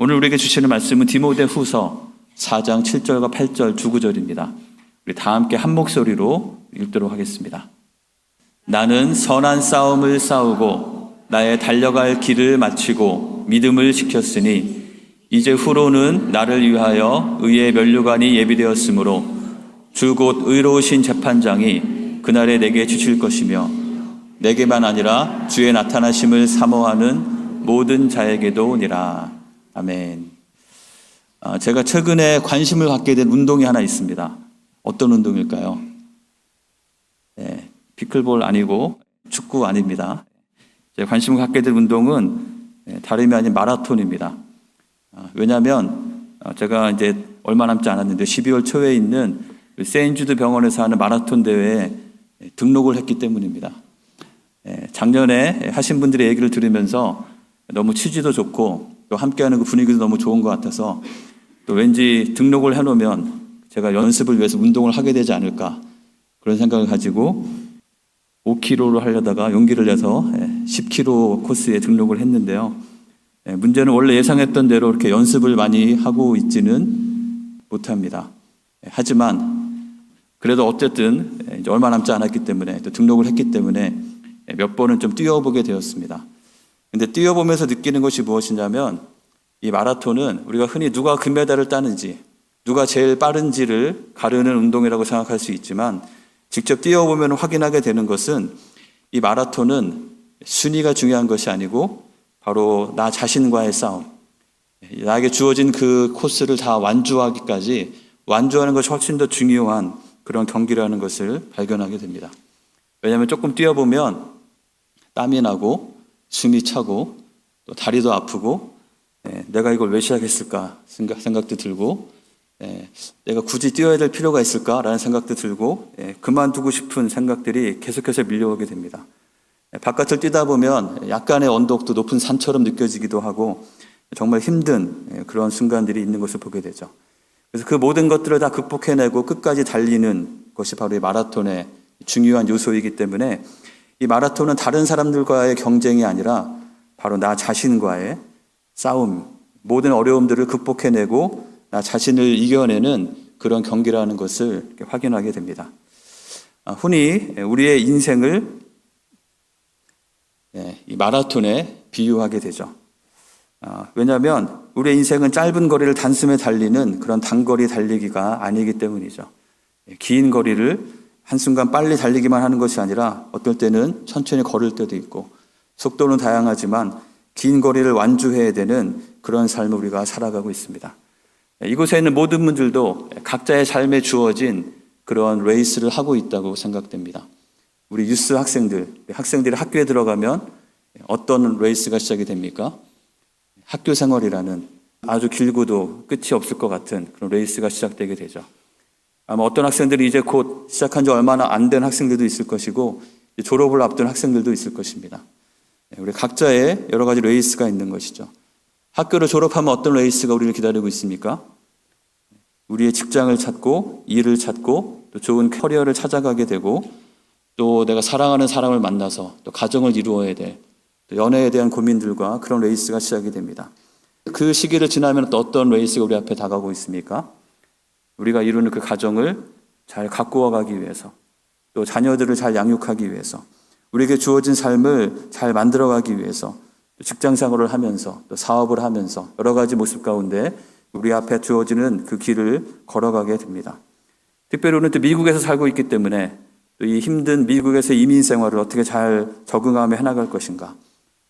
오늘 우리에게 주시는 말씀은 디모데후서 4장 7절과 8절 두 구절입니다. 우리 다 함께 한 목소리로 읽도록 하겠습니다. 나는 선한 싸움을 싸우고 나의 달려갈 길을 마치고 믿음을 지켰으니 이제 후로는 나를 위하여 의의 면류관이 예비되었으므로 주 곧 의로우신 재판장이 그날에 내게 주실 것이며 내게만 아니라 주의 나타나심을 사모하는 모든 자에게도니라. 아멘. 제가 최근에 관심을 갖게 된 운동이 하나 있습니다. 어떤 운동일까요? 네, 피클볼 아니고 축구 아닙니다. 제가 관심을 갖게 된 운동은 다름이 아닌 마라톤입니다. 왜냐하면 제가 이제 얼마 남지 않았는데 12월 초에 있는 세인주드 병원에서 하는 마라톤 대회에 등록을 했기 때문입니다. 작년에 하신 분들의 얘기를 들으면서 너무 취지도 좋고 또 함께하는 그 분위기도 너무 좋은 것 같아서 또 왠지 등록을 해놓으면 제가 연습을 위해서 운동을 하게 되지 않을까 그런 생각을 가지고 5km로 하려다가 용기를 내서 10km 코스에 등록을 했는데요. 문제는 원래 예상했던 대로 이렇게 연습을 많이 하고 있지는 못합니다. 하지만 그래도 어쨌든 이제 얼마 남지 않았기 때문에 또 등록을 했기 때문에 몇 번은 좀 뛰어보게 되었습니다. 근데 뛰어보면서 느끼는 것이 무엇이냐면 이 마라톤은 우리가 흔히 누가 금메달을 따는지 누가 제일 빠른지를 가르는 운동이라고 생각할 수 있지만 직접 뛰어보면 확인하게 되는 것은 이 마라톤은 순위가 중요한 것이 아니고 바로 나 자신과의 싸움, 나에게 주어진 그 코스를 다 완주하기까지 완주하는 것이 훨씬 더 중요한 그런 경기라는 것을 발견하게 됩니다. 왜냐하면 조금 뛰어보면 땀이 나고 숨이 차고 또 다리도 아프고 내가 이걸 왜 시작했을까 생각도 들고 내가 굳이 뛰어야 될 필요가 있을까라는 생각도 들고 그만두고 싶은 생각들이 계속해서 밀려오게 됩니다. 바깥을 뛰다 보면 약간의 언덕도 높은 산처럼 느껴지기도 하고 정말 힘든 그런 순간들이 있는 것을 보게 되죠. 그래서 그 모든 것들을 다 극복해내고 끝까지 달리는 것이 바로 이 마라톤의 중요한 요소이기 때문에 이 마라톤은 다른 사람들과의 경쟁이 아니라 바로 나 자신과의 싸움, 모든 어려움들을 극복해내고 나 자신을 이겨내는 그런 경기라는 것을 확인하게 됩니다. 흔히 우리의 인생을 이 마라톤에 비유하게 되죠. 왜냐하면 우리의 인생은 짧은 거리를 단숨에 달리는 그런 단거리 달리기가 아니기 때문이죠. 긴 거리를 한순간 빨리 달리기만 하는 것이 아니라 어떨 때는 천천히 걸을 때도 있고 속도는 다양하지만 긴 거리를 완주해야 되는 그런 삶을 우리가 살아가고 있습니다. 이곳에 있는 모든 분들도 각자의 삶에 주어진 그런 레이스를 하고 있다고 생각됩니다. 우리 유스 학생들이 학교에 들어가면 어떤 레이스가 시작이 됩니까? 학교 생활이라는 아주 길고도 끝이 없을 것 같은 그런 레이스가 시작되게 되죠. 아마 어떤 학생들이 이제 곧 시작한 지 얼마나 안 된 학생들도 있을 것이고 졸업을 앞둔 학생들도 있을 것입니다. 우리 각자의 여러 가지 레이스가 있는 것이죠. 학교를 졸업하면 어떤 레이스가 우리를 기다리고 있습니까? 우리의 직장을 찾고 일을 찾고 또 좋은 커리어를 찾아가게 되고 또 내가 사랑하는 사람을 만나서 또 가정을 이루어야 될 또 연애에 대한 고민들과 그런 레이스가 시작이 됩니다. 그 시기를 지나면 또 어떤 레이스가 우리 앞에 다가오고 있습니까? 우리가 이루는 그 가정을 잘 가꾸어 가기 위해서 또 자녀들을 잘 양육하기 위해서 우리에게 주어진 삶을 잘 만들어가기 위해서 또 직장 생활을 하면서 또 사업을 하면서 여러 가지 모습 가운데 우리 앞에 주어지는 그 길을 걸어가게 됩니다. 특별히 우리는 또 미국에서 살고 있기 때문에 또 이 힘든 미국에서 이민 생활을 어떻게 잘 적응하며 해나갈 것인가,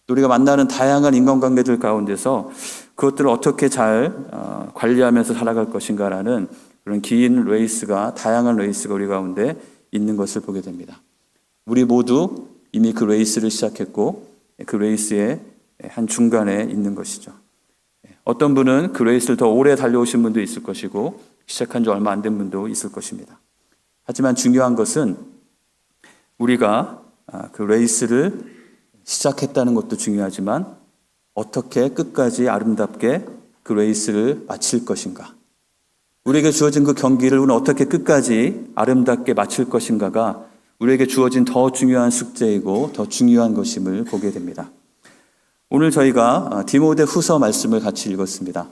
또 우리가 만나는 다양한 인간관계들 가운데서 그것들을 어떻게 잘 관리하면서 살아갈 것인가라는 그런 긴 레이스가, 다양한 레이스가 우리 가운데 있는 것을 보게 됩니다. 우리 모두 이미 그 레이스를 시작했고 그 레이스의 한 중간에 있는 것이죠. 어떤 분은 그 레이스를 더 오래 달려오신 분도 있을 것이고 시작한 지 얼마 안 된 분도 있을 것입니다. 하지만 중요한 것은 우리가 그 레이스를 시작했다는 것도 중요하지만 어떻게 끝까지 아름답게 그 레이스를 마칠 것인가, 우리에게 주어진 그 경기를 우리는 어떻게 끝까지 아름답게 마칠 것인가가 우리에게 주어진 더 중요한 숙제이고 더 중요한 것임을 보게 됩니다. 오늘 저희가 디모데 후서 말씀을 같이 읽었습니다.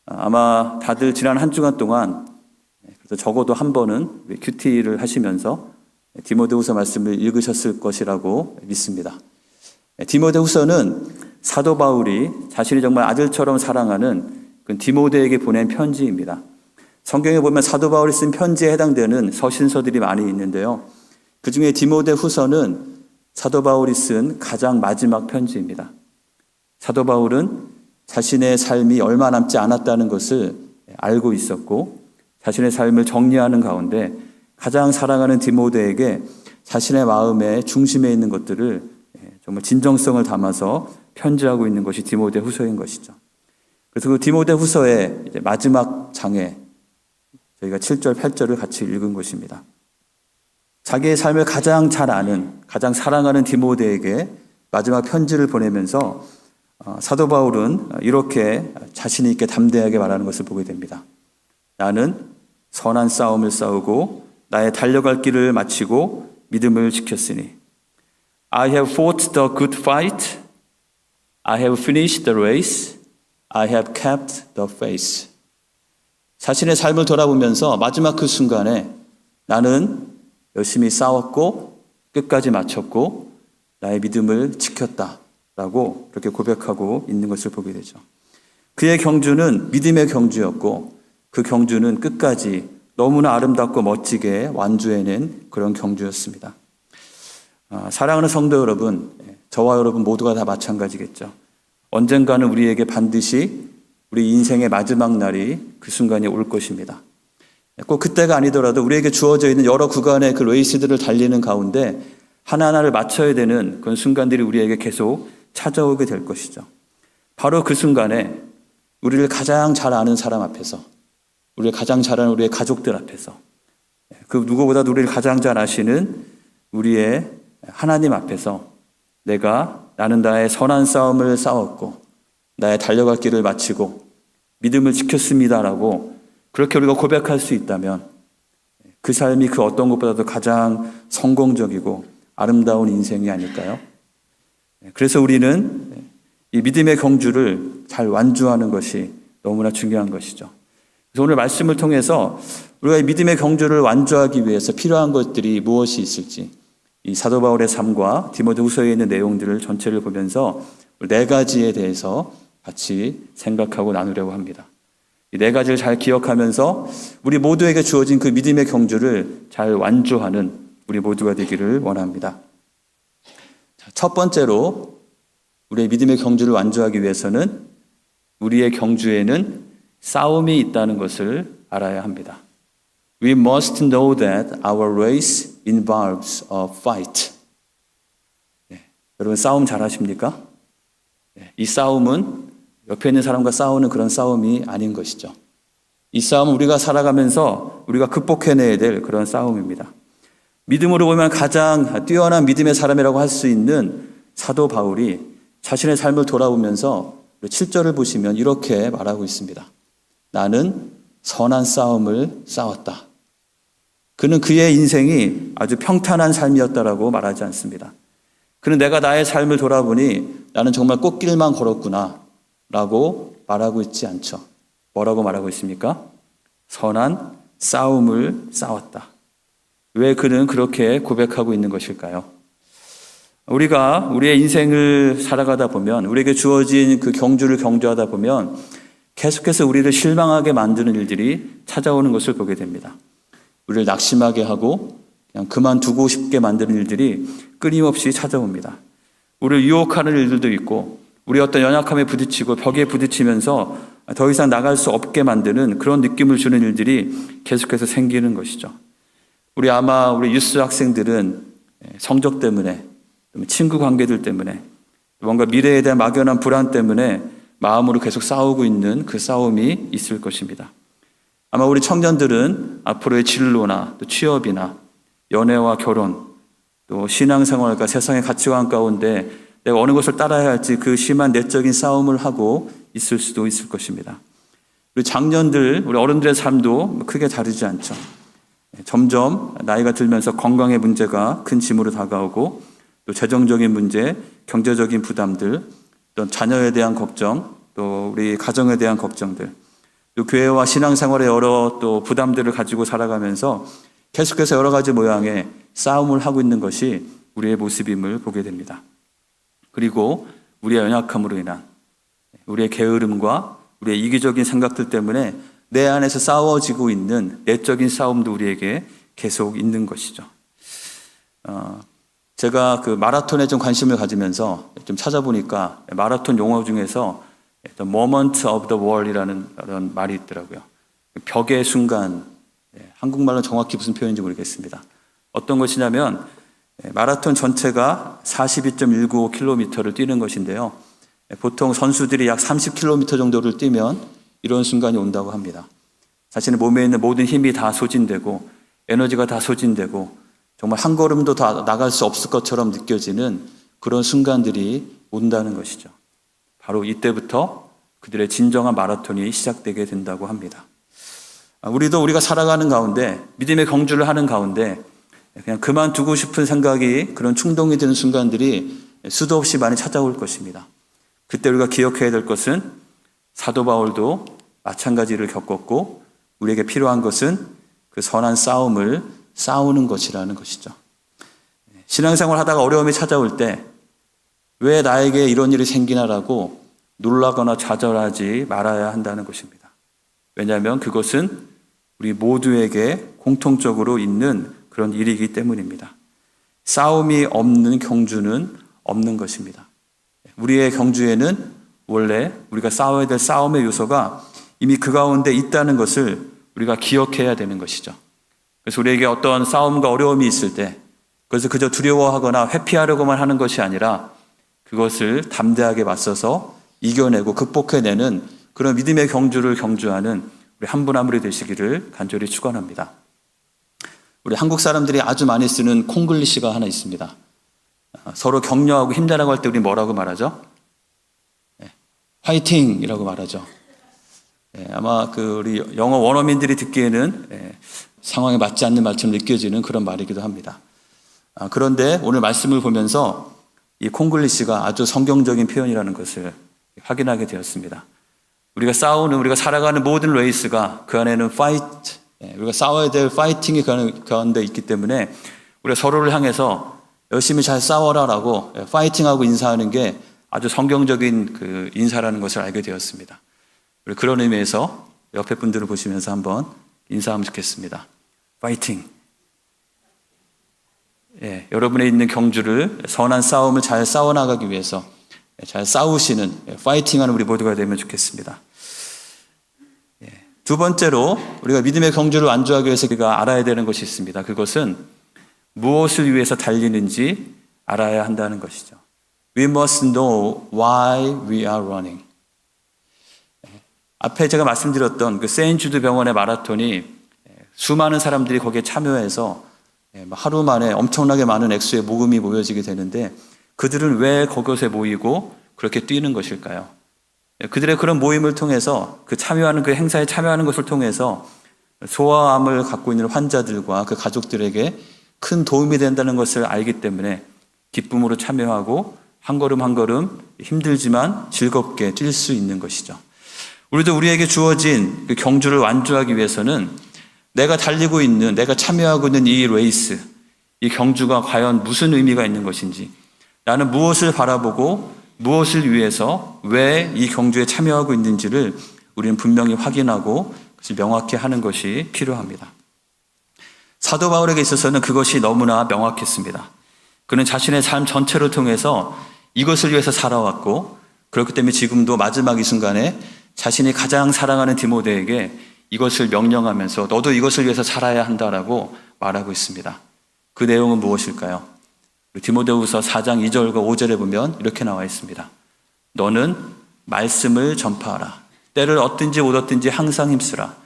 아마 다들 지난 한 주간 동안 그래서 적어도 한 번은 큐티를 하시면서 디모데 후서 말씀을 읽으셨을 것이라고 믿습니다. 디모데 후서는 사도 바울이 자신이 정말 아들처럼 사랑하는 그 디모데에게 보낸 편지입니다. 성경에 보면 사도 바울이 쓴 편지에 해당되는 서신서들이 많이 있는데요. 그 중에 디모데 후서는 사도 바울이 쓴 가장 마지막 편지입니다. 사도 바울은 자신의 삶이 얼마 남지 않았다는 것을 알고 있었고 자신의 삶을 정리하는 가운데 가장 사랑하는 디모데에게 자신의 마음의 중심에 있는 것들을 정말 진정성을 담아서 편지하고 있는 것이 디모데 후서인 것이죠. 그래서 그 디모데 후서의 마지막 장에 저희가 7절, 8절을 같이 읽은 것입니다. 자기의 삶을 가장 잘 아는, 가장 사랑하는 디모데에게 마지막 편지를 보내면서 사도 바울은 이렇게 자신 있게 담대하게 말하는 것을 보게 됩니다. 나는 선한 싸움을 싸우고 나의 달려갈 길을 마치고 믿음을 지켰으니 I have fought the good fight. I have finished the race. I have kept the faith. 자신의 삶을 돌아보면서 마지막 그 순간에 나는 열심히 싸웠고 끝까지 마쳤고 나의 믿음을 지켰다라고 그렇게 고백하고 있는 것을 보게 되죠. 그의 경주는 믿음의 경주였고 그 경주는 끝까지 너무나 아름답고 멋지게 완주해낸 그런 경주였습니다. 사랑하는 성도 여러분, 저와 여러분 모두가 다 마찬가지겠죠. 언젠가는 우리에게 반드시 우리 인생의 마지막 날이 그 순간이 올 것입니다. 꼭 그때가 아니더라도 우리에게 주어져 있는 여러 구간의 그 레이스들을 달리는 가운데 하나하나를 맞춰야 되는 그런 순간들이 우리에게 계속 찾아오게 될 것이죠. 바로 그 순간에 우리를 가장 잘 아는 사람 앞에서, 우리를 가장 잘 아는 우리의 가족들 앞에서, 그 누구보다도 우리를 가장 잘 아시는 우리의 하나님 앞에서 나는 나의 선한 싸움을 싸웠고 나의 달려갈 길을 마치고 믿음을 지켰습니다라고 그렇게 우리가 고백할 수 있다면 그 삶이 그 어떤 것보다도 가장 성공적이고 아름다운 인생이 아닐까요? 그래서 우리는 이 믿음의 경주를 잘 완주하는 것이 너무나 중요한 것이죠. 그래서 오늘 말씀을 통해서 우리가 이 믿음의 경주를 완주하기 위해서 필요한 것들이 무엇이 있을지 이 사도 바울의 삶과 디모데 후서에 있는 내용들을 전체를 보면서 4가지에 대해서 같이 생각하고 나누려고 합니다. 이 4가지를 잘 기억하면서 우리 모두에게 주어진 그 믿음의 경주를 잘 완주하는 우리 모두가 되기를 원합니다. 첫 번째로 우리의 믿음의 경주를 완주하기 위해서는 우리의 경주에는 싸움이 있다는 것을 알아야 합니다. We must know that our race involves a fight. 여러분 싸움 잘 하십니까? 이 싸움은 옆에 있는 사람과 싸우는 그런 싸움이 아닌 것이죠. 이 싸움은 우리가 살아가면서 우리가 극복해내야 될 그런 싸움입니다. 믿음으로 보면 가장 뛰어난 믿음의 사람이라고 할 수 있는 사도 바울이 자신의 삶을 돌아보면서 7절을 보시면 이렇게 말하고 있습니다. 나는 선한 싸움을 싸웠다. 그는 그의 인생이 아주 평탄한 삶이었다라고 말하지 않습니다. 그는 내가 나의 삶을 돌아보니 나는 정말 꽃길만 걸었구나 라고 말하고 있지 않죠. 뭐라고 말하고 있습니까? 선한 싸움을 싸웠다. 왜 그는 그렇게 고백하고 있는 것일까요? 우리가 우리의 인생을 살아가다 보면 우리에게 주어진 그 경주를 경주하다 보면 계속해서 우리를 실망하게 만드는 일들이 찾아오는 것을 보게 됩니다. 우리를 낙심하게 하고 그냥 그만두고 싶게 만드는 일들이 끊임없이 찾아옵니다. 우리를 유혹하는 일들도 있고 우리 어떤 연약함에 부딪히고 벽에 부딪히면서 더 이상 나갈 수 없게 만드는 그런 느낌을 주는 일들이 계속해서 생기는 것이죠. 우리 유스 학생들은 성적 때문에 친구 관계들 때문에 뭔가 미래에 대한 막연한 불안 때문에 마음으로 계속 싸우고 있는 그 싸움이 있을 것입니다. 아마 우리 청년들은 앞으로의 진로나 또 취업이나 연애와 결혼 또 신앙생활과 세상의 가치관 가운데 내가 어느 것을 따라야 할지 그 심한 내적인 싸움을 하고 있을 수도 있을 것입니다. 우리 장년들, 우리 어른들의 삶도 크게 다르지 않죠. 점점 나이가 들면서 건강의 문제가 큰 짐으로 다가오고 또 재정적인 문제, 경제적인 부담들, 어떤 자녀에 대한 걱정, 또 우리 가정에 대한 걱정들, 또 교회와 신앙생활의 여러 또 부담들을 가지고 살아가면서 계속해서 여러 가지 모양의 싸움을 하고 있는 것이 우리의 모습임을 보게 됩니다. 그리고 우리의 연약함으로 인한 우리의 게으름과 우리의 이기적인 생각들 때문에 내 안에서 싸워지고 있는 내적인 싸움도 우리에게 계속 있는 것이죠. 제가 그 마라톤에 좀 관심을 가지면서 좀 찾아보니까 마라톤 용어 중에서 The moment of the wall이라는 그런 말이 있더라고요. 벽의 순간, 한국말로 정확히 무슨 표현인지 모르겠습니다. 어떤 것이냐면 마라톤 전체가 42.195km를 뛰는 것인데요. 보통 선수들이 약 30km 정도를 뛰면 이런 순간이 온다고 합니다. 자신의 몸에 있는 모든 힘이 다 소진되고 에너지가 다 소진되고 정말 한 걸음도 다 나갈 수 없을 것처럼 느껴지는 그런 순간들이 온다는 것이죠. 바로 이때부터 그들의 진정한 마라톤이 시작되게 된다고 합니다. 우리도 우리가 살아가는 가운데 믿음의 경주를 하는 가운데 그냥 그만두고 싶은 생각이 그런 충동이 드는 순간들이 수도 없이 많이 찾아올 것입니다. 그때 우리가 기억해야 될 것은 사도 바울도 마찬가지를 겪었고 우리에게 필요한 것은 그 선한 싸움을 싸우는 것이라는 것이죠. 신앙생활 하다가 어려움이 찾아올 때 왜 나에게 이런 일이 생기나라고 놀라거나 좌절하지 말아야 한다는 것입니다. 왜냐하면 그것은 우리 모두에게 공통적으로 있는 그런 일이기 때문입니다. 싸움이 없는 경주는 없는 것입니다. 우리의 경주에는 원래 우리가 싸워야 될 싸움의 요소가 이미 그 가운데 있다는 것을 우리가 기억해야 되는 것이죠. 그래서 우리에게 어떤 싸움과 어려움이 있을 때 그것을 그저 두려워하거나 회피하려고만 하는 것이 아니라 그것을 담대하게 맞서서 이겨내고 극복해내는 그런 믿음의 경주를 경주하는 우리 한 분 한 분이 되시기를 간절히 축원합니다. 우리 한국 사람들이 아주 많이 쓰는 콩글리시가 하나 있습니다. 서로 격려하고 힘내라고 할 때 우리 뭐라고 말하죠? 화이팅이라고 말하죠. 아마 그 우리 영어 원어민들이 듣기에는 상황에 맞지 않는 말처럼 느껴지는 그런 말이기도 합니다. 그런데 오늘 말씀을 보면서 이 콩글리시가 아주 성경적인 표현이라는 것을 확인하게 되었습니다. 우리가 싸우는, 우리가 살아가는 모든 레이스가 그 안에는 fight, 우리가 싸워야 될 파이팅이 그 가운데 있기 때문에 우리가 서로를 향해서 열심히 잘 싸워라라고 파이팅하고 인사하는 게 아주 성경적인 그 인사라는 것을 알게 되었습니다. 우리 그런 의미에서 옆에 분들을 보시면서 한번 인사하면 좋겠습니다. 파이팅! 여러분의 있는 경주를 선한 싸움을 잘 싸워나가기 위해서 잘 싸우시는 파이팅하는 우리 모두가 되면 좋겠습니다. 두 번째로 우리가 믿음의 경주를 완주하기 위해서 우리가 알아야 되는 것이 있습니다. 그것은 무엇을 위해서 달리는지 알아야 한다는 것이죠. We must know why we are running. 앞에 제가 말씀드렸던 그 세인트주드 병원의 마라톤이 수많은 사람들이 거기에 참여해서 하루 만에 엄청나게 많은 액수의 모금이 모여지게 되는데 그들은 왜 그곳에 모이고 그렇게 뛰는 것일까요? 그들의 그런 모임을 통해서 그 참여하는 그 행사에 참여하는 것을 통해서 소아암을 갖고 있는 환자들과 그 가족들에게 큰 도움이 된다는 것을 알기 때문에 기쁨으로 참여하고 한 걸음 한 걸음 힘들지만 즐겁게 뛸 수 있는 것이죠. 우리도 우리에게 주어진 그 경주를 완주하기 위해서는 내가 달리고 있는, 내가 참여하고 있는 이 레이스, 이 경주가 과연 무슨 의미가 있는 것인지, 나는 무엇을 바라보고 무엇을 위해서 왜 이 경주에 참여하고 있는지를 우리는 분명히 확인하고 그것을 명확히 하는 것이 필요합니다. 사도 바울에게 있어서는 그것이 너무나 명확했습니다. 그는 자신의 삶 전체를 통해서 이것을 위해서 살아왔고 그렇기 때문에 지금도 마지막 이 순간에 자신이 가장 사랑하는 디모데에게 이것을 명령하면서 너도 이것을 위해서 살아야 한다라고 말하고 있습니다. 그 내용은 무엇일까요? 디모데후서 4장 2절과 5절에 보면 이렇게 나와 있습니다. 너는 말씀을 전파하라. 때를 얻든지 못 얻든지 항상 힘쓰라.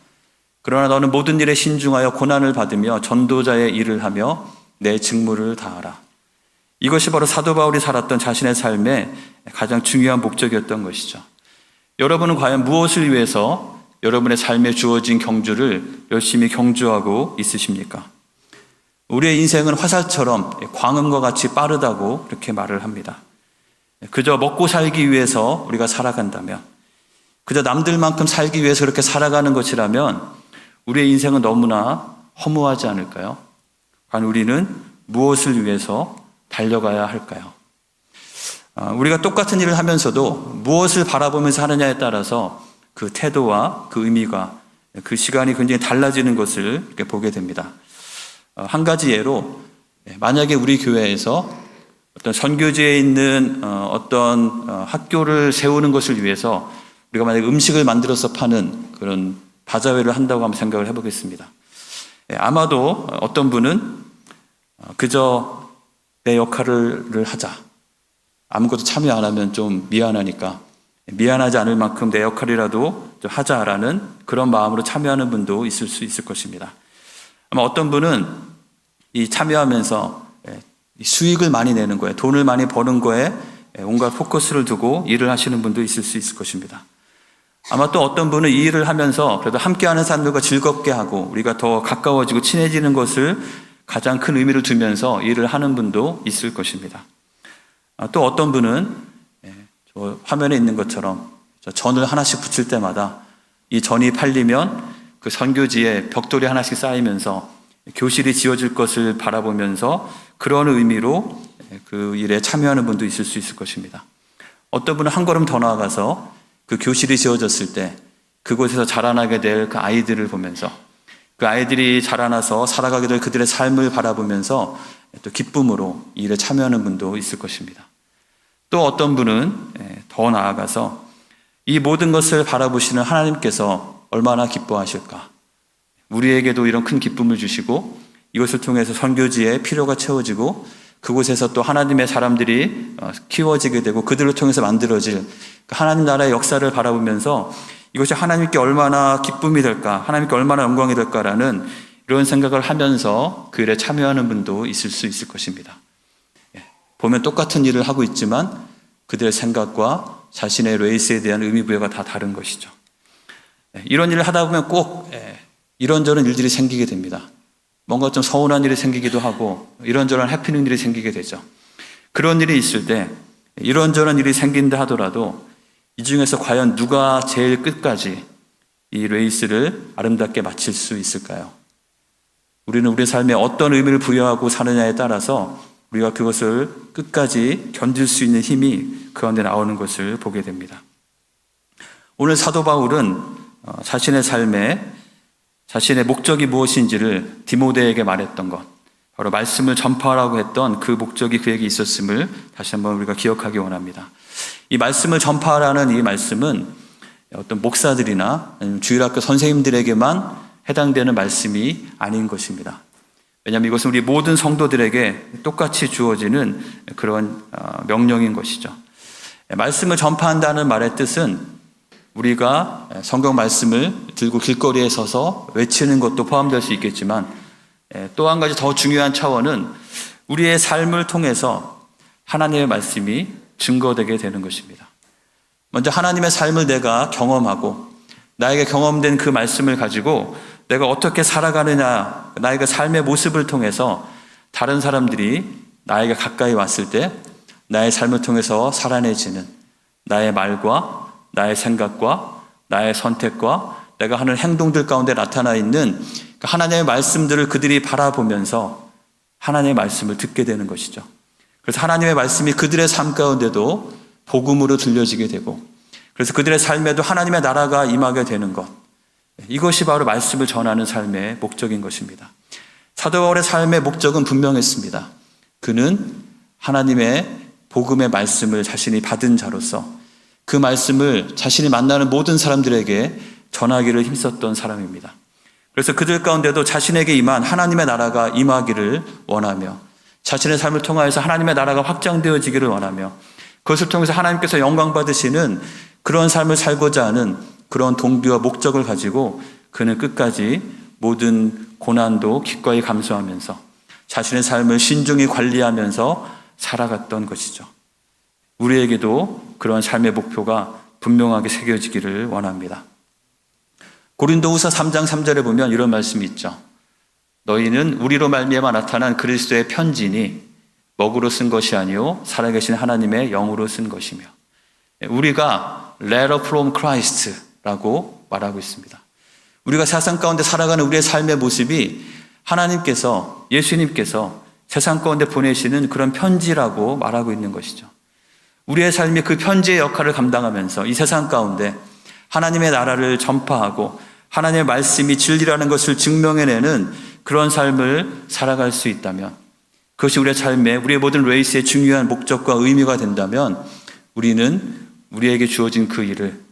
그러나 너는 모든 일에 신중하여 고난을 받으며 전도자의 일을 하며 내 직무를 다하라. 이것이 바로 사도 바울이 살았던 자신의 삶의 가장 중요한 목적이었던 것이죠. 여러분은 과연 무엇을 위해서 여러분의 삶에 주어진 경주를 열심히 경주하고 있으십니까? 우리의 인생은 화살처럼 광음과 같이 빠르다고 그렇게 말을 합니다. 그저 먹고 살기 위해서 우리가 살아간다면, 그저 남들만큼 살기 위해서 그렇게 살아가는 것이라면 우리의 인생은 너무나 허무하지 않을까요? 과연 우리는 무엇을 위해서 달려가야 할까요? 우리가 똑같은 일을 하면서도 무엇을 바라보면서 하느냐에 따라서 그 태도와 그 의미가 그 시간이 굉장히 달라지는 것을 이렇게 보게 됩니다. 한 가지 예로, 만약에 우리 교회에서 어떤 선교지에 있는 어떤 학교를 세우는 것을 위해서 우리가 만약에 음식을 만들어서 파는 그런 바자회를 한다고 한번 생각을 해보겠습니다. 아마도 어떤 분은 그저 내 역할을 하자, 아무것도 참여 안 하면 좀 미안하니까 미안하지 않을 만큼 내 역할이라도 좀 하자라는 그런 마음으로 참여하는 분도 있을 수 있을 것입니다. 아마 어떤 분은 이 참여하면서 수익을 많이 내는 거에, 돈을 많이 버는 거에 온갖 포커스를 두고 일을 하시는 분도 있을 수 있을 것입니다. 아마 또 어떤 분은 이 일을 하면서 그래도 함께하는 사람들과 즐겁게 하고 우리가 더 가까워지고 친해지는 것을 가장 큰 의미를 두면서 일을 하는 분도 있을 것입니다. 또 어떤 분은 저 화면에 있는 것처럼 전을 하나씩 붙일 때마다 이 전이 팔리면 그 선교지에 벽돌이 하나씩 쌓이면서 교실이 지어질 것을 바라보면서 그런 의미로 그 일에 참여하는 분도 있을 수 있을 것입니다. 어떤 분은 한 걸음 더 나아가서 그 교실이 지어졌을 때 그곳에서 자라나게 될 그 아이들을 보면서 그 아이들이 자라나서 살아가게 될 그들의 삶을 바라보면서 또 기쁨으로 이 일에 참여하는 분도 있을 것입니다. 또 어떤 분은 더 나아가서 이 모든 것을 바라보시는 하나님께서 얼마나 기뻐하실까, 우리에게도 이런 큰 기쁨을 주시고 이것을 통해서 선교지의 필요가 채워지고 그곳에서 또 하나님의 사람들이 키워지게 되고 그들을 통해서 만들어질 하나님 나라의 역사를 바라보면서 이것이 하나님께 얼마나 기쁨이 될까, 하나님께 얼마나 영광이 될까라는 이런 생각을 하면서 그 일에 참여하는 분도 있을 수 있을 것입니다. 보면 똑같은 일을 하고 있지만 그들의 생각과 자신의 레이스에 대한 의미부여가 다 다른 것이죠. 이런 일을 하다 보면 꼭 이런저런 일들이 생기게 됩니다. 뭔가 좀 서운한 일이 생기기도 하고 이런저런 해프닝 일이 생기게 되죠. 그런 일이 있을 때 이런저런 일이 생긴다 하더라도 이 중에서 과연 누가 제일 끝까지 이 레이스를 아름답게 마칠 수 있을까요? 우리는 우리 삶에 어떤 의미를 부여하고 사느냐에 따라서 우리가 그것을 끝까지 견딜 수 있는 힘이 그 가운데 나오는 것을 보게 됩니다. 오늘 사도 바울은 자신의 삶에 자신의 목적이 무엇인지를 디모데에게 말했던 것, 바로 말씀을 전파하라고 했던 그 목적이 그에게 있었음을 다시 한번 우리가 기억하기 원합니다. 이 말씀을 전파하라는 이 말씀은 어떤 목사들이나 주일학교 선생님들에게만 해당되는 말씀이 아닌 것입니다. 왜냐하면 이것은 우리 모든 성도들에게 똑같이 주어지는 그런 명령인 것이죠. 말씀을 전파한다는 말의 뜻은 우리가 성경 말씀을 들고 길거리에 서서 외치는 것도 포함될 수 있겠지만 또 한 가지 더 중요한 차원은 우리의 삶을 통해서 하나님의 말씀이 증거되게 되는 것입니다. 먼저 하나님의 삶을 내가 경험하고 나에게 경험된 그 말씀을 가지고 내가 어떻게 살아가느냐, 나의 그 삶의 모습을 통해서 다른 사람들이 나에게 가까이 왔을 때 나의 삶을 통해서 살아내지는 나의 말과 나의 생각과 나의 선택과 내가 하는 행동들 가운데 나타나 있는 하나님의 말씀들을 그들이 바라보면서 하나님의 말씀을 듣게 되는 것이죠. 그래서 하나님의 말씀이 그들의 삶 가운데도 복음으로 들려지게 되고 그래서 그들의 삶에도 하나님의 나라가 임하게 되는 것, 이것이 바로 말씀을 전하는 삶의 목적인 것입니다. 사도 바울의 삶의 목적은 분명했습니다. 그는 하나님의 복음의 말씀을 자신이 받은 자로서 그 말씀을 자신이 만나는 모든 사람들에게 전하기를 힘썼던 사람입니다. 그래서 그들 가운데도 자신에게 임한 하나님의 나라가 임하기를 원하며 자신의 삶을 통하여서 하나님의 나라가 확장되어지기를 원하며 그것을 통해서 하나님께서 영광 받으시는 그런 삶을 살고자 하는 그런 동기와 목적을 가지고 그는 끝까지 모든 고난도 기꺼이 감수하면서 자신의 삶을 신중히 관리하면서 살아갔던 것이죠. 우리에게도 그런 삶의 목표가 분명하게 새겨지기를 원합니다. 고린도후서 3장 3절에 보면 이런 말씀이 있죠. 너희는 우리로 말미암아 나타난 그리스도의 편지니 먹으로 쓴 것이 아니요 살아계신 하나님의 영으로 쓴 것이며 우리가 letter from Christ라고 말하고 있습니다. 우리가 세상 가운데 살아가는 우리의 삶의 모습이 하나님께서, 예수님께서 세상 가운데 보내시는 그런 편지라고 말하고 있는 것이죠. 우리의 삶이 그 편지의 역할을 감당하면서 이 세상 가운데 하나님의 나라를 전파하고 하나님의 말씀이 진리라는 것을 증명해내는 그런 삶을 살아갈 수 있다면, 그것이 우리의 삶에, 우리의 모든 레이스의 중요한 목적과 의미가 된다면 우리는 우리에게 주어진 그 일을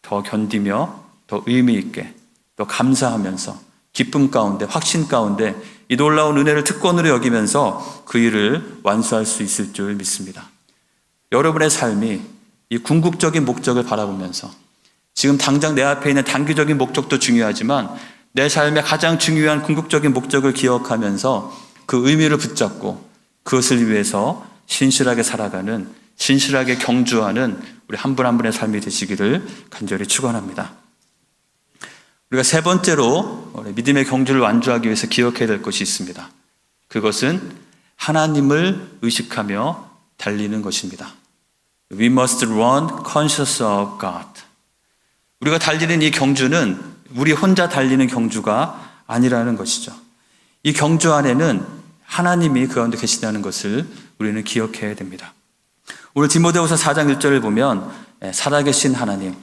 더 견디며 더 의미 있게 더 감사하면서 기쁨 가운데, 확신 가운데 이 놀라운 은혜를 특권으로 여기면서 그 일을 완수할 수 있을 줄 믿습니다. 여러분의 삶이 이 궁극적인 목적을 바라보면서 지금 당장 내 앞에 있는 단기적인 목적도 중요하지만 내 삶의 가장 중요한 궁극적인 목적을 기억하면서 그 의미를 붙잡고 그것을 위해서 신실하게 살아가는, 신실하게 경주하는 우리 한 분 한 분의 삶이 되시기를 간절히 축원합니다. 우리가 세 번째로 믿음의 경주를 완주하기 위해서 기억해야 될 것이 있습니다. 그것은 하나님을 의식하며 달리는 것입니다. We must run conscious of God. 우리가 달리는 이 경주는 우리 혼자 달리는 경주가 아니라는 것이죠. 이 경주 안에는 하나님이 그 가운데 계시다는 것을 우리는 기억해야 됩니다. 오늘 디모데후서 4장 1절을 보면 살아계신 하나님,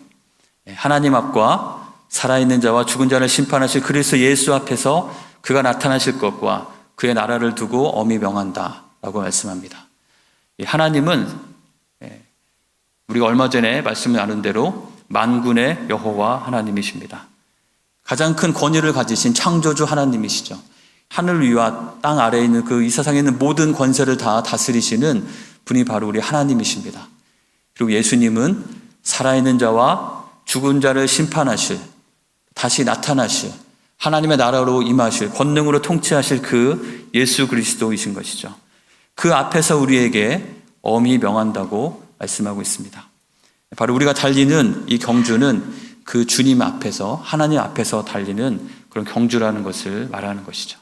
하나님 앞과 살아있는 자와 죽은 자를 심판하실 그리스도 예수 앞에서 그가 나타나실 것과 그의 나라를 두고 엄히 명한다 라고 말씀합니다. 하나님은 우리가 얼마 전에 말씀을 나눈 대로 만군의 여호와 하나님이십니다. 가장 큰 권위를 가지신 창조주 하나님이시죠. 하늘 위와 땅 아래에 있는 그 이 세상에 있는 모든 권세를 다 다스리시는 분이 바로 우리 하나님이십니다. 그리고 예수님은 살아있는 자와 죽은 자를 심판하실, 다시 나타나실, 하나님의 나라로 임하실, 권능으로 통치하실 그 예수 그리스도이신 것이죠. 그 앞에서 우리에게 엄히 명한다고 말씀하고 있습니다. 바로 우리가 달리는 이 경주는 그 주님 앞에서, 하나님 앞에서 달리는 그런 경주라는 것을 말하는 것이죠.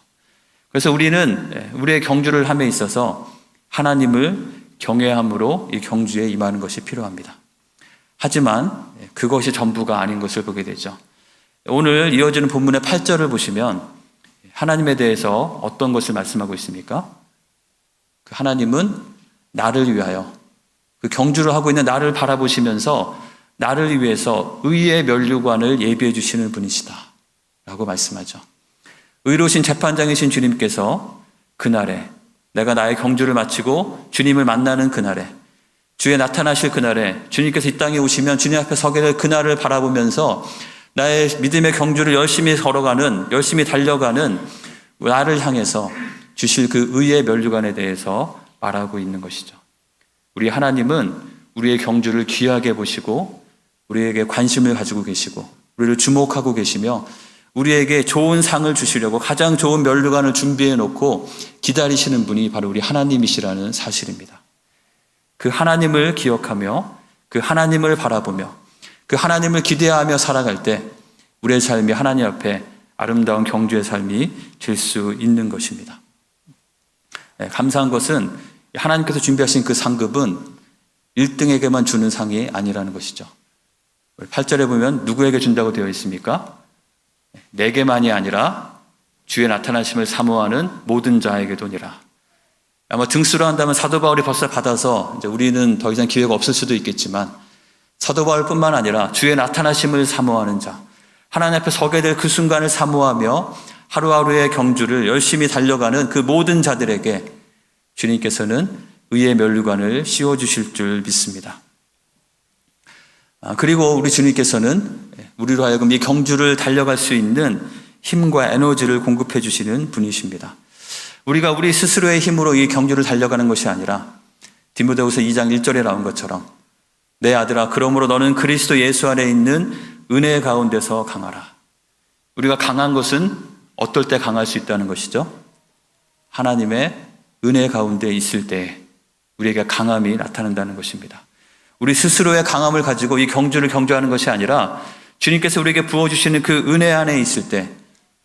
그래서 우리는 우리의 경주를 함에 있어서 하나님을 경외함으로 이 경주에 임하는 것이 필요합니다. 하지만 그것이 전부가 아닌 것을 보게 되죠. 오늘 이어지는 본문의 8절을 보시면 하나님에 대해서 어떤 것을 말씀하고 있습니까? 하나님은 나를 위하여, 그 경주를 하고 있는 나를 바라보시면서 나를 위해서 의의 면류관을 예비해 주시는 분이시다 라고 말씀하죠. 의로우신 재판장이신 주님께서 그날에, 내가 나의 경주를 마치고 주님을 만나는 그날에, 주의 나타나실 그날에, 주님께서 이 땅에 오시면 주님 앞에 서게 될 그날을 바라보면서 나의 믿음의 경주를 열심히 걸어가는, 열심히 달려가는 나를 향해서 주실 그 의의 면류관에 대해서 말하고 있는 것이죠. 우리 하나님은 우리의 경주를 귀하게 보시고 우리에게 관심을 가지고 계시고 우리를 주목하고 계시며 우리에게 좋은 상을 주시려고 가장 좋은 면류관을 준비해 놓고 기다리시는 분이 바로 우리 하나님이시라는 사실입니다. 그 하나님을 기억하며 그 하나님을 바라보며 그 하나님을 기대하며 살아갈 때 우리의 삶이 하나님 앞에 아름다운 경주의 삶이 될 수 있는 것입니다. 감사한 것은 하나님께서 준비하신 그 상급은 1등에게만 주는 상이 아니라는 것이죠. 8절에 보면 누구에게 준다고 되어 있습니까? 내게만이 아니라 주의 나타나심을 사모하는 모든 자에게도니라. 아마 등수로 한다면 사도 바울이 벌써 받아서 이제 우리는 더 이상 기회가 없을 수도 있겠지만 사도 바울뿐만 아니라 주의 나타나심을 사모하는 자, 하나님 앞에 서게 될 그 순간을 사모하며 하루하루의 경주를 열심히 달려가는 그 모든 자들에게 주님께서는 의의 면류관을 씌워주실 줄 믿습니다. 그리고 우리 주님께서는 우리로 하여금 이 경주를 달려갈 수 있는 힘과 에너지를 공급해 주시는 분이십니다. 우리가 우리 스스로의 힘으로 이 경주를 달려가는 것이 아니라 디모데후서 2장 1절에 나온 것처럼 내 아들아 그러므로 너는 그리스도 예수 안에 있는 은혜 가운데서 강하라. 우리가 강한 것은 어떨 때 강할 수 있다는 것이죠? 하나님의 은혜 가운데 있을 때 우리에게 강함이 나타난다는 것입니다. 우리 스스로의 강함을 가지고 이 경주를 경주하는 것이 아니라 주님께서 우리에게 부어주시는 그 은혜 안에 있을 때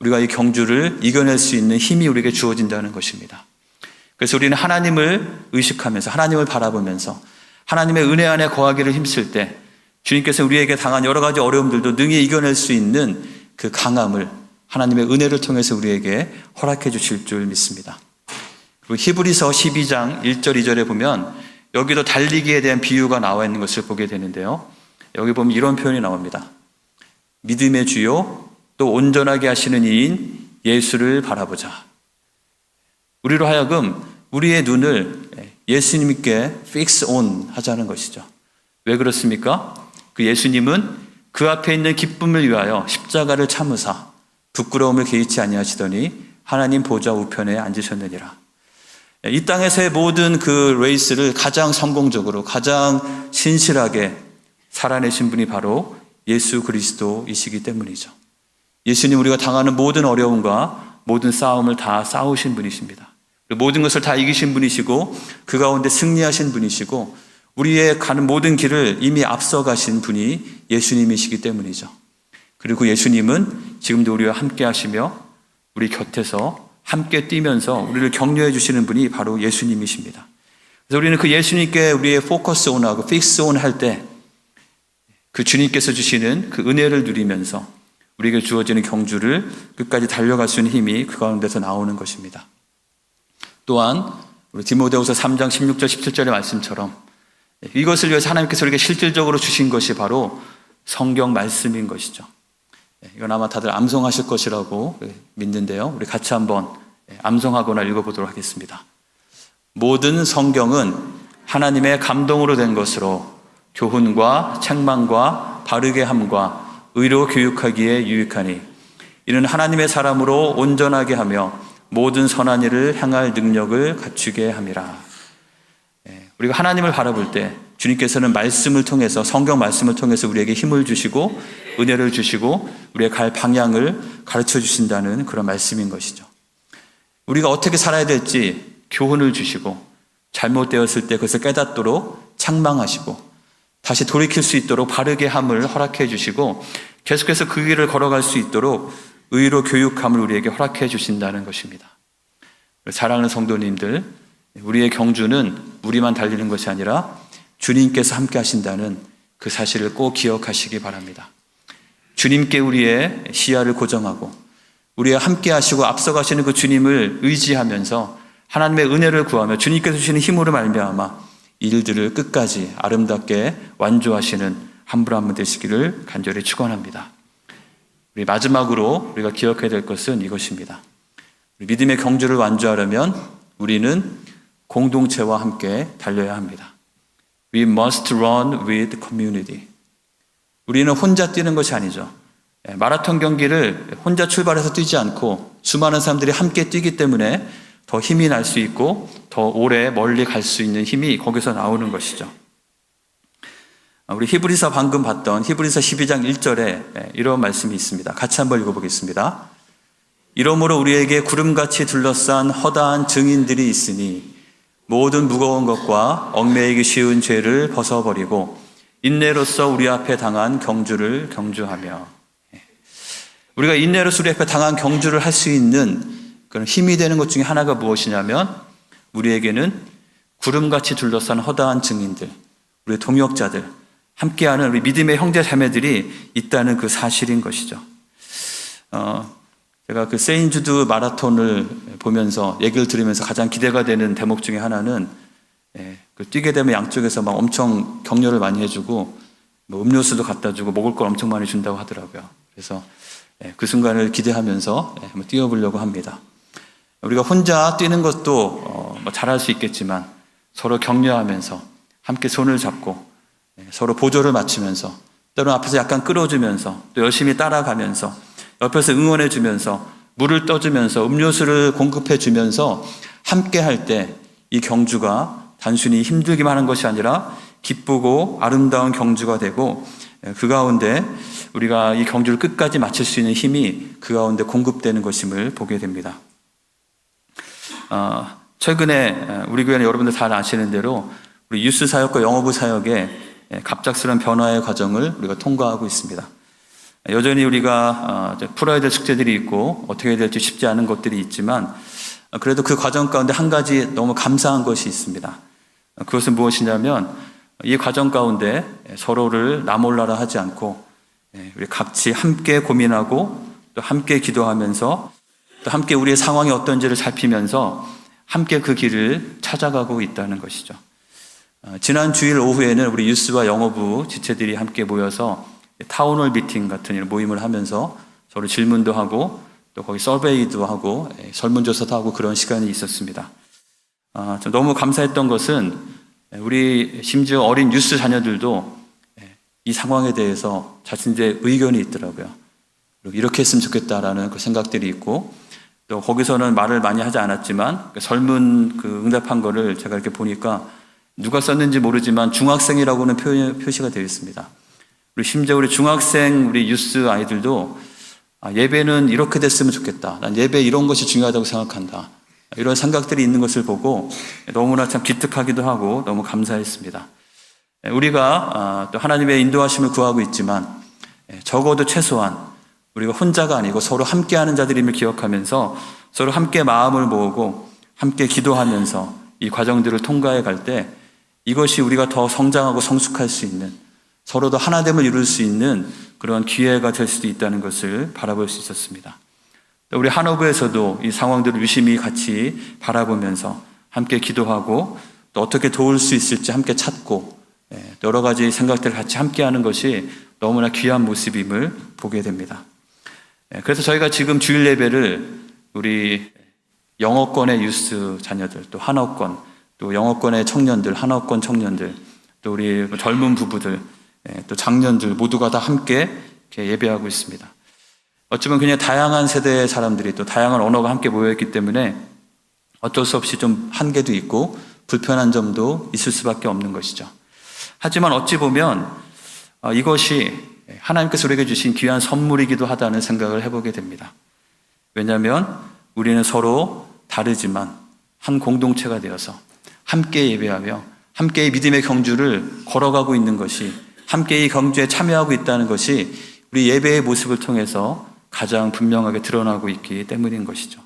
우리가 이 경주를 이겨낼 수 있는 힘이 우리에게 주어진다는 것입니다. 그래서 우리는 하나님을 의식하면서 하나님을 바라보면서 하나님의 은혜 안에 거하기를 힘쓸 때 주님께서 우리에게 당한 여러 가지 어려움들도 능히 이겨낼 수 있는 그 강함을 하나님의 은혜를 통해서 우리에게 허락해 주실 줄 믿습니다. 그리고 히브리서 12장 1절 2절에 보면 여기도 달리기에 대한 비유가 나와 있는 것을 보게 되는데요. 여기 보면 이런 표현이 나옵니다. 믿음의 주요 또 온전하게 하시는 이인 예수를 바라보자. 우리로 하여금 우리의 눈을 예수님께 fix on 하자는 것이죠. 왜 그렇습니까? 그 예수님은 그 앞에 있는 기쁨을 위하여 십자가를 참으사 부끄러움을 개의치 아니하시더니 하나님 보좌 우편에 앉으셨느니라. 이 땅에서의 모든 그 레이스를 가장 성공적으로 가장 신실하게 살아내신 분이 바로 예수 그리스도이시기 때문이죠. 예수님 우리가 당하는 모든 어려움과 모든 싸움을 다 싸우신 분이십니다. 모든 것을 다 이기신 분이시고 그 가운데 승리하신 분이시고 우리의 가는 모든 길을 이미 앞서가신 분이 예수님이시기 때문이죠. 그리고 예수님은 지금도 우리와 함께 하시며 우리 곁에서 함께 뛰면서 우리를 격려해 주시는 분이 바로 예수님이십니다. 그래서 우리는 그 예수님께 우리의 포커스 온하고 픽스 온 할 때 그 주님께서 주시는 그 은혜를 누리면서 우리에게 주어지는 경주를 끝까지 달려갈 수 있는 힘이 그 가운데서 나오는 것입니다. 또한 우리 디모데후서 3장 16절 17절의 말씀처럼 이것을 위해서 하나님께서 우리에게 실질적으로 주신 것이 바로 성경 말씀인 것이죠. 이건 아마 다들 암송하실 것이라고 믿는데요. 우리 같이 한번 암송하거나 읽어보도록 하겠습니다. 모든 성경은 하나님의 감동으로 된 것으로 교훈과 책망과 바르게 함과 의로 교육하기에 유익하니 이는 하나님의 사람으로 온전하게 하며 모든 선한 일을 행할 능력을 갖추게 함이라. 우리가 하나님을 바라볼 때 주님께서는 말씀을 통해서 성경 말씀을 통해서 우리에게 힘을 주시고 은혜를 주시고 우리의 갈 방향을 가르쳐 주신다는 그런 말씀인 것이죠. 우리가 어떻게 살아야 될지 교훈을 주시고 잘못되었을 때 그것을 깨닫도록 책망하시고 다시 돌이킬 수 있도록 바르게 함을 허락해 주시고 계속해서 그 길을 걸어갈 수 있도록 의로 교육함을 우리에게 허락해 주신다는 것입니다. 사랑하는 성도님들, 우리의 경주는 우리만 달리는 것이 아니라 주님께서 함께 하신다는 그 사실을 꼭 기억하시기 바랍니다. 주님께 우리의 시야를 고정하고 우리와 함께 하시고 앞서가시는 그 주님을 의지하면서 하나님의 은혜를 구하며 주님께서 주시는 힘으로 말미암아 일들을 끝까지 아름답게 완주하시는 한 분 한 분 되시기를 간절히 축원합니다. 우리 마지막으로 우리가 기억해야 될 것은 이것입니다. 우리 믿음의 경주를 완주하려면 우리는 공동체와 함께 달려야 합니다. We must run with community. 우리는 혼자 뛰는 것이 아니죠. 마라톤 경기를 혼자 출발해서 뛰지 않고 수많은 사람들이 함께 뛰기 때문에 더 힘이 날 수 있고 더 오래 멀리 갈 수 있는 힘이 거기서 나오는 것이죠. 우리 히브리서 방금 봤던 히브리서 12장 1절에 이런 말씀이 있습니다. 같이 한번 읽어보겠습니다. 이러므로 우리에게 구름같이 둘러싼 허다한 증인들이 있으니 모든 무거운 것과 얽매이기 쉬운 죄를 벗어버리고 인내로서 우리 앞에 당한 경주를 경주하며, 우리가 인내로서 우리 앞에 당한 경주를 할 수 있는 그런 힘이 되는 것 중에 하나가 무엇이냐면 우리에게는 구름같이 둘러싼 허다한 증인들, 우리 동역자들, 함께하는 우리 믿음의 형제 자매들이 있다는 그 사실인 것이죠. 제가 그 세인주드 마라톤을 보면서 얘기를 들으면서 가장 기대가 되는 대목 중에 하나는 그 뛰게 되면 양쪽에서 막 엄청 격려를 많이 해주고 뭐 음료수도 갖다 주고 먹을 걸 엄청 많이 준다고 하더라고요. 그래서 그 순간을 기대하면서 한번 뛰어보려고 합니다. 우리가 혼자 뛰는 것도 뭐 잘할 수 있겠지만 서로 격려하면서 함께 손을 잡고 서로 보조를 맞추면서 때로는 앞에서 약간 끌어주면서 또 열심히 따라가면서 옆에서 응원해주면서 물을 떠주면서 음료수를 공급해주면서 함께 할 때 이 경주가 단순히 힘들기만 하는 것이 아니라 기쁘고 아름다운 경주가 되고 그 가운데 우리가 이 경주를 끝까지 마칠 수 있는 힘이 그 가운데 공급되는 것임을 보게 됩니다. 최근에 우리 교회는 여러분들 잘 아시는 대로 우리 유스 사역과 영어부 사역의 갑작스러운 변화의 과정을 우리가 통과하고 있습니다. 여전히 우리가 풀어야 될 숙제들이 있고 어떻게 해야 될지 쉽지 않은 것들이 있지만 그래도 그 과정 가운데 한 가지 너무 감사한 것이 있습니다. 그것은 무엇이냐면 이 과정 가운데 서로를 나몰라라 하지 않고 우리 같이 함께 고민하고 또 함께 기도하면서 또 함께 우리의 상황이 어떤지를 살피면서 함께 그 길을 찾아가고 있다는 것이죠. 지난 주일 오후에는 우리 유스와 영어부 지체들이 함께 모여서 타운홀 미팅 같은 이런 모임을 하면서 서로 질문도 하고 또 거기 서베이도 하고 설문조사도 하고 그런 시간이 있었습니다. 너무 감사했던 것은 우리 심지어 어린 유스 자녀들도 이 상황에 대해서 자신들의 의견이 있더라고요. 이렇게 했으면 좋겠다라는 그 생각들이 있고 또 거기서는 말을 많이 하지 않았지만 설문 그 응답한 거를 제가 이렇게 보니까 누가 썼는지 모르지만 중학생이라고는 표시가 되어 있습니다. 그리고 심지어 우리 중학생 우리 유스 아이들도 예배는 이렇게 됐으면 좋겠다. 난 예배 이런 것이 중요하다고 생각한다. 이런 생각들이 있는 것을 보고 너무나 참 기특하기도 하고 너무 감사했습니다. 우리가 또 하나님의 인도하심을 구하고 있지만 적어도 최소한 우리가 혼자가 아니고 서로 함께하는 자들임을 기억하면서 서로 함께 마음을 모으고 함께 기도하면서 이 과정들을 통과해 갈 때 이것이 우리가 더 성장하고 성숙할 수 있는 서로도 하나됨을 이룰 수 있는 그런 기회가 될 수도 있다는 것을 바라볼 수 있었습니다. 우리 한어부에서도 이 상황들을 유심히 같이 바라보면서 함께 기도하고 또 어떻게 도울 수 있을지 함께 찾고 여러 가지 생각들을 같이 함께하는 것이 너무나 귀한 모습임을 보게 됩니다. 그래서 저희가 지금 주일 예배를 우리 영어권의 유스 자녀들, 또 한어권, 또 영어권의 청년들, 한어권 청년들, 또 우리 젊은 부부들, 또 장년들 모두가 다 함께 이렇게 예배하고 있습니다. 어쩌면 그냥 다양한 세대의 사람들이 또 다양한 언어가 함께 모여있기 때문에 어쩔 수 없이 좀 한계도 있고 불편한 점도 있을 수밖에 없는 것이죠. 하지만 어찌 보면 이것이 하나님께서 우리에게 주신 귀한 선물이기도 하다는 생각을 해보게 됩니다. 왜냐하면 우리는 서로 다르지만 한 공동체가 되어서 함께 예배하며 함께 믿음의 경주를 걸어가고 있는 것이 함께 이 경주에 참여하고 있다는 것이 우리 예배의 모습을 통해서 가장 분명하게 드러나고 있기 때문인 것이죠.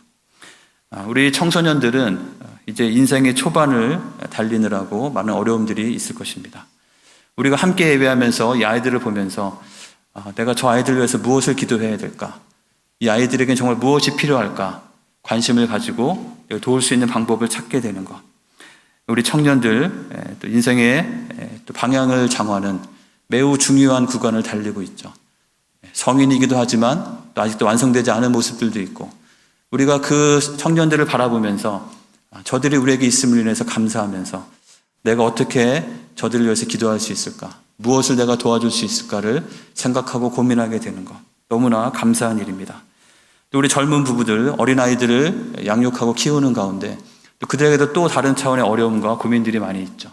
우리 청소년들은 이제 인생의 초반을 달리느라고 많은 어려움들이 있을 것입니다. 우리가 함께 예배하면서 이 아이들을 보면서 내가 저 아이들을 위해서 무엇을 기도해야 될까? 이 아이들에게 정말 무엇이 필요할까? 관심을 가지고 도울 수 있는 방법을 찾게 되는 것. 우리 청년들 또 인생의 또 방향을 정하는 매우 중요한 구간을 달리고 있죠. 성인이기도 하지만 또 아직도 완성되지 않은 모습들도 있고 우리가 그 청년들을 바라보면서 저들이 우리에게 있음을 인해서 감사하면서 내가 어떻게 저들을 위해서 기도할 수 있을까? 무엇을 내가 도와줄 수 있을까를 생각하고 고민하게 되는 것. 너무나 감사한 일입니다. 또 우리 젊은 부부들, 어린아이들을 양육하고 키우는 가운데 또 그들에게도 또 다른 차원의 어려움과 고민들이 많이 있죠.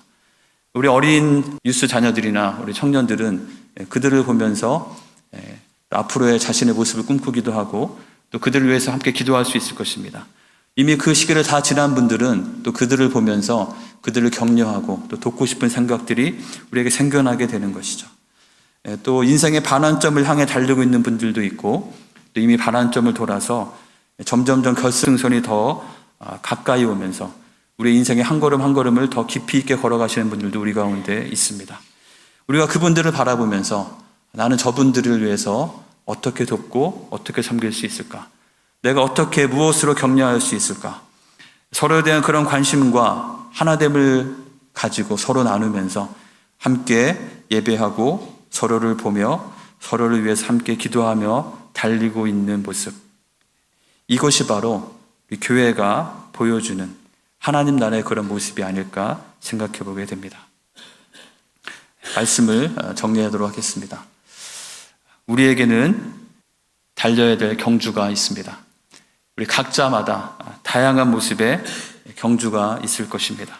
우리 어린 유스 자녀들이나 우리 청년들은 그들을 보면서 앞으로의 자신의 모습을 꿈꾸기도 하고 또 그들을 위해서 함께 기도할 수 있을 것입니다. 이미 그 시기를 다 지난 분들은 또 그들을 보면서 그들을 격려하고 또 돕고 싶은 생각들이 우리에게 생겨나게 되는 것이죠. 또 인생의 반환점을 향해 달리고 있는 분들도 있고 또 이미 반환점을 돌아서 점점점 결승선이 더 가까이 오면서 우리 인생의 한 걸음 한 걸음을 더 깊이 있게 걸어가시는 분들도 우리 가운데 있습니다. 우리가 그분들을 바라보면서 나는 저분들을 위해서 어떻게 돕고 어떻게 섬길 수 있을까? 내가 어떻게 무엇으로 격려할 수 있을까? 서로에 대한 그런 관심과 하나됨을 가지고 서로 나누면서 함께 예배하고 서로를 보며 서로를 위해서 함께 기도하며 달리고 있는 모습. 이것이 바로 우리 교회가 보여주는 하나님 나라의 그런 모습이 아닐까 생각해 보게 됩니다. 말씀을 정리하도록 하겠습니다. 우리에게는 달려야 될 경주가 있습니다. 우리 각자마다 다양한 모습의 경주가 있을 것입니다.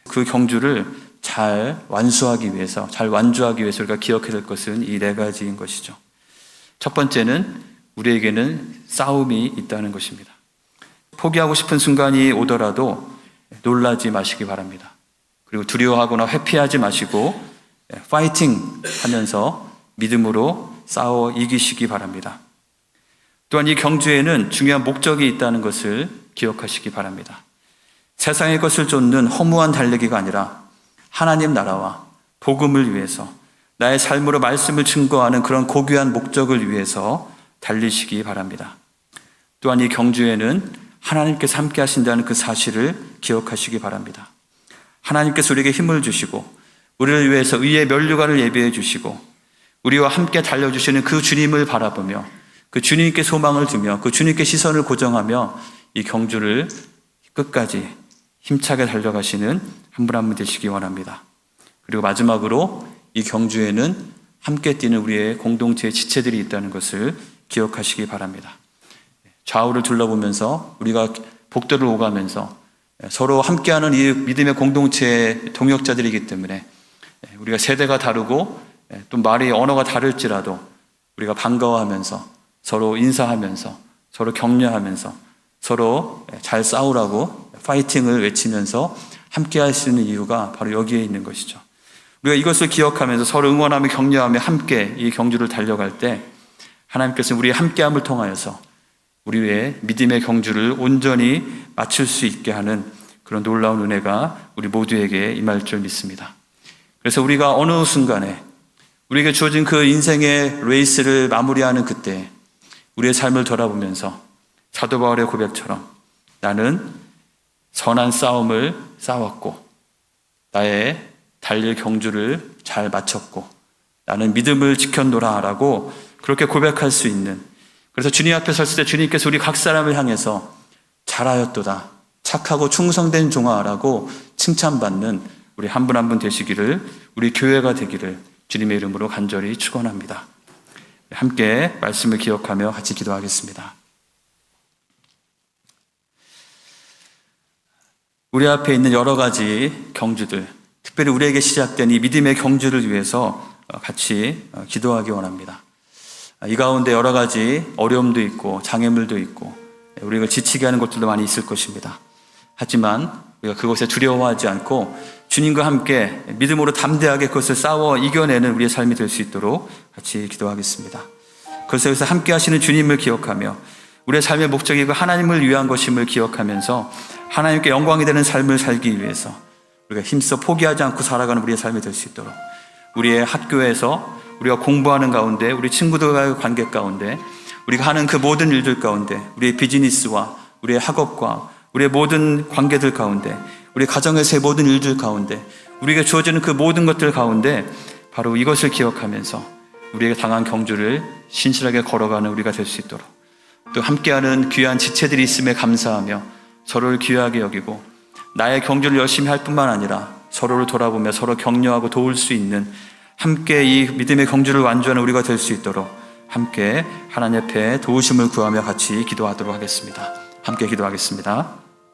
그 경주를 잘 완주하기 위해서 우리가 기억해야 될 것은 이 네 가지인 것이죠. 첫 번째는 우리에게는 싸움이 있다는 것입니다. 포기하고 싶은 순간이 오더라도 놀라지 마시기 바랍니다. 그리고 두려워하거나 회피하지 마시고 파이팅 하면서 믿음으로 싸워 이기시기 바랍니다. 또한 이 경주에는 중요한 목적이 있다는 것을 기억하시기 바랍니다. 세상의 것을 쫓는 허무한 달리기가 아니라 하나님 나라와 복음을 위해서 나의 삶으로 말씀을 증거하는 그런 고귀한 목적을 위해서 달리시기 바랍니다. 또한 이 경주에는 하나님께서 함께 하신다는 그 사실을 기억하시기 바랍니다. 하나님께서 우리에게 힘을 주시고 우리를 위해서 의의 면류관을 예비해 주시고 우리와 함께 달려주시는 그 주님을 바라보며 그 주님께 소망을 두며 그 주님께 시선을 고정하며 이 경주를 끝까지 힘차게 달려가시는 한 분 한 분 되시기 원합니다. 그리고 마지막으로 이 경주에는 함께 뛰는 우리의 공동체의 지체들이 있다는 것을 기억하시기 바랍니다. 좌우를 둘러보면서 우리가 복도를 오가면서 서로 함께하는 이 믿음의 공동체의 동역자들이기 때문에 우리가 세대가 다르고 또 말이 언어가 다를지라도 우리가 반가워하면서 서로 인사하면서 서로 격려하면서 서로 잘 싸우라고 파이팅을 외치면서 함께 할 수 있는 이유가 바로 여기에 있는 것이죠. 우리가 이것을 기억하면서 서로 응원하며 격려하며 함께 이 경주를 달려갈 때 하나님께서 우리의 함께함을 통하여서 우리의 믿음의 경주를 온전히 마칠 수 있게 하는 그런 놀라운 은혜가 우리 모두에게 임할 줄 믿습니다. 그래서 우리가 어느 순간에 우리에게 주어진 그 인생의 레이스를 마무리하는 그때 우리의 삶을 돌아보면서 사도 바울의 고백처럼 나는 선한 싸움을 싸웠고 나의 달릴 경주를 잘 마쳤고 나는 믿음을 지켰노라 라고 그렇게 고백할 수 있는, 그래서 주님 앞에 섰을 때 주님께서 우리 각 사람을 향해서 잘하였도다 착하고 충성된 종아라고 칭찬받는 우리 한 분 한 분 되시기를, 우리 교회가 되기를 주님의 이름으로 간절히 축원합니다. 함께 말씀을 기억하며 같이 기도하겠습니다. 우리 앞에 있는 여러 가지 경주들, 특별히 우리에게 시작된 이 믿음의 경주를 위해서 같이 기도하기 원합니다. 이 가운데 여러 가지 어려움도 있고 장애물도 있고 우리가 지치게 하는 것들도 많이 있을 것입니다. 하지만 우리가 그것에 두려워하지 않고 주님과 함께 믿음으로 담대하게 그것을 싸워 이겨내는 우리의 삶이 될 수 있도록 같이 기도하겠습니다. 그래서 여기서 함께 하시는 주님을 기억하며 우리의 삶의 목적이 그 하나님을 위한 것임을 기억하면서 하나님께 영광이 되는 삶을 살기 위해서 우리가 힘써 포기하지 않고 살아가는 우리의 삶이 될 수 있도록 우리의 학교에서 우리가 공부하는 가운데, 우리 친구들과의 관계 가운데, 우리가 하는 그 모든 일들 가운데, 우리의 비즈니스와 우리의 학업과 우리의 모든 관계들 가운데, 우리 가정에서의 모든 일들 가운데, 우리에게 주어지는 그 모든 것들 가운데 바로 이것을 기억하면서 우리에게 당한 경주를 신실하게 걸어가는 우리가 될 수 있도록, 또 함께하는 귀한 지체들이 있음에 감사하며 서로를 귀하게 여기고 나의 경주를 열심히 할 뿐만 아니라 서로를 돌아보며 서로 격려하고 도울 수 있는, 함께 이 믿음의 경주를 완주하는 우리가 될 수 있도록 함께 하나님 앞에 도우심을 구하며 같이 기도하도록 하겠습니다. 함께 기도하겠습니다.